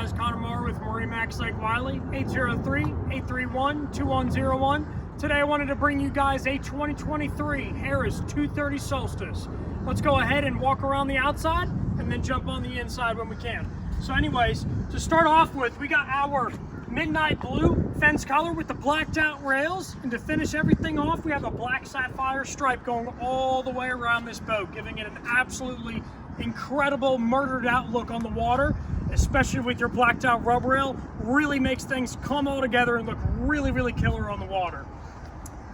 guys, Connor with MarineMax Lake Wylie, 803-831-2101. Today I wanted to bring you guys a 2023 Harris 230 Solstice. Let's go ahead and walk around the outside and then jump on the inside when we can. So anyways, to start off with, we got our midnight blue fence color with the blacked out rails, and to finish everything off, we have a black sapphire stripe going all the way around this boat, giving it an absolutely incredible murdered out look on the water, especially with your blacked out rub rail. Really makes things come all together and look really killer on the water.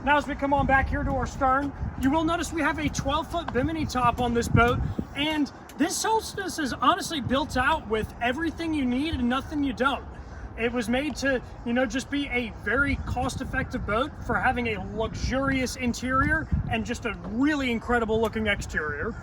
Now as we come on back here to our stern, you will notice we have a 12-foot bimini top on this boat, and this Solstice is honestly built out with everything you need and nothing you don't. It was made to, just be a very cost-effective boat for having a luxurious interior and just a really incredible looking exterior.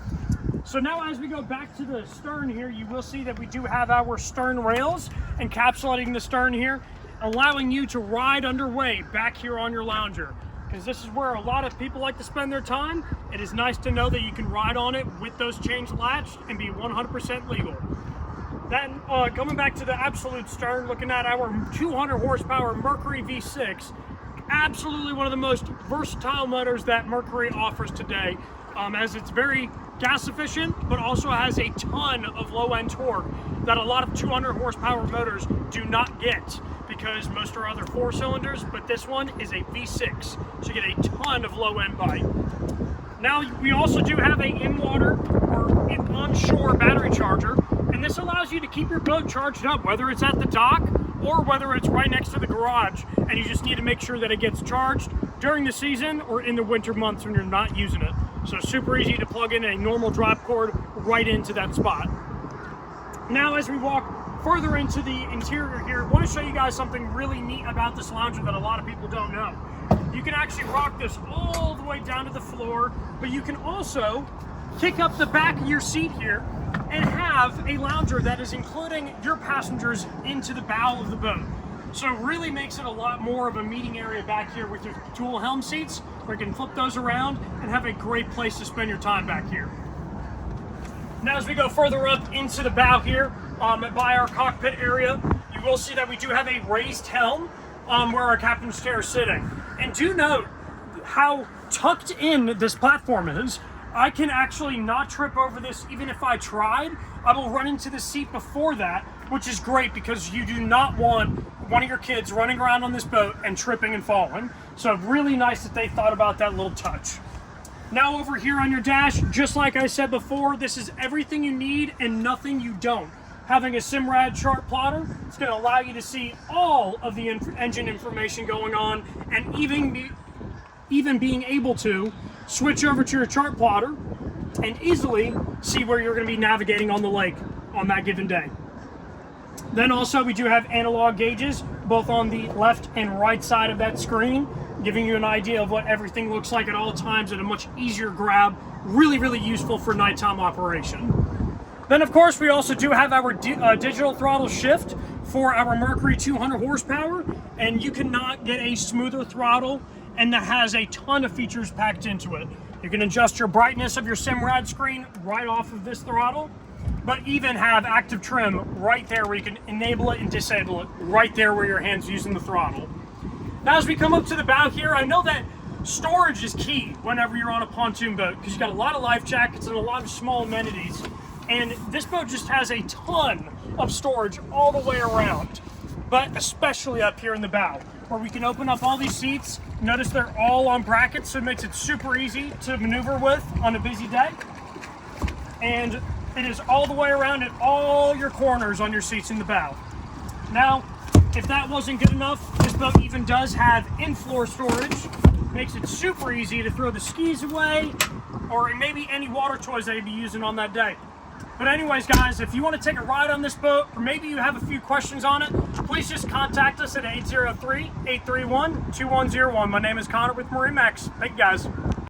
So now as we go back to the stern here, you will see that we do have our stern rails encapsulating the stern here, allowing you to ride underway back here on your lounger. Because this is where a lot of people like to spend their time. It is nice to know that you can ride on it with those chains latched and be 100% legal. Then coming back to the absolute stern, looking at our 200 horsepower Mercury V6, absolutely one of the most versatile motors that Mercury offers today, as it's very gas efficient, but also has a ton of low end torque that a lot of 200 horsepower motors do not get, because most are other 4 cylinders, but this one is a V6, so you get a ton of low end bite. Now we also do have a in-water or onshore battery charger, and this allows you to keep your boat charged up, whether it's at the dock or whether it's right next to the garage, and you just need to make sure that it gets charged during the season or in the winter months when you're not using it. So super easy to plug in a normal drop cord right into that spot. Now as we walk further into the interior here, I want to show you guys something really neat about this lounger that a lot of people don't know. You can actually rock this all the way down to the floor, but you can also kick up the back of your seat here and have a lounger that is including your passengers into the bow of the boat. So it really makes it a lot more of a meeting area back here with your dual helm seats, where you can flip those around and have a great place to spend your time back here. Now as we go further up into the bow here, by our cockpit area, you will see that we do have a raised helm where our captain's chair is sitting. And do note how tucked in this platform is. I can actually not trip over this even if I tried. I will run into the seat before that, which is great because you do not want one of your kids running around on this boat and tripping and falling. So really nice that they thought about that little touch. Now over here on your dash, just like I said before, this is everything you need and nothing you don't. Having a Simrad chart plotter, it's going to allow you to see all of the engine information going on, and even being able to switch over to your chart plotter and easily see where you're going to be navigating on the lake on that given day. Then also we do have analog gauges both on the left and right side of that screen, giving you an idea of what everything looks like at all times at a much easier grab. Really useful for nighttime operation. Then of course we also do have our digital throttle shift for our Mercury 200 horsepower, and you cannot get a smoother throttle, and that has a ton of features packed into it. You can adjust your brightness of your Simrad screen right off of this throttle, but even have active trim right there where you can enable it and disable it right there where your hand's using the throttle. Now as we come up to the bow here, I know that storage is key whenever you're on a pontoon boat, because you got a lot of life jackets and a lot of small amenities, and this boat just has a ton of storage all the way around, but especially up here in the bow, where we can open up all these seats. Notice they're all on brackets, so it makes it super easy to maneuver with on a busy day. And it is all the way around at all your corners on your seats in the bow. Now, if that wasn't good enough, this boat even does have in-floor storage. Makes it super easy to throw the skis away, or maybe any water toys that you'd be using on that day. But anyways, guys, if you want to take a ride on this boat, or maybe you have a few questions on it, please just contact us at 803-831-2101. My name is Connor with MarineMax. Thank you, guys.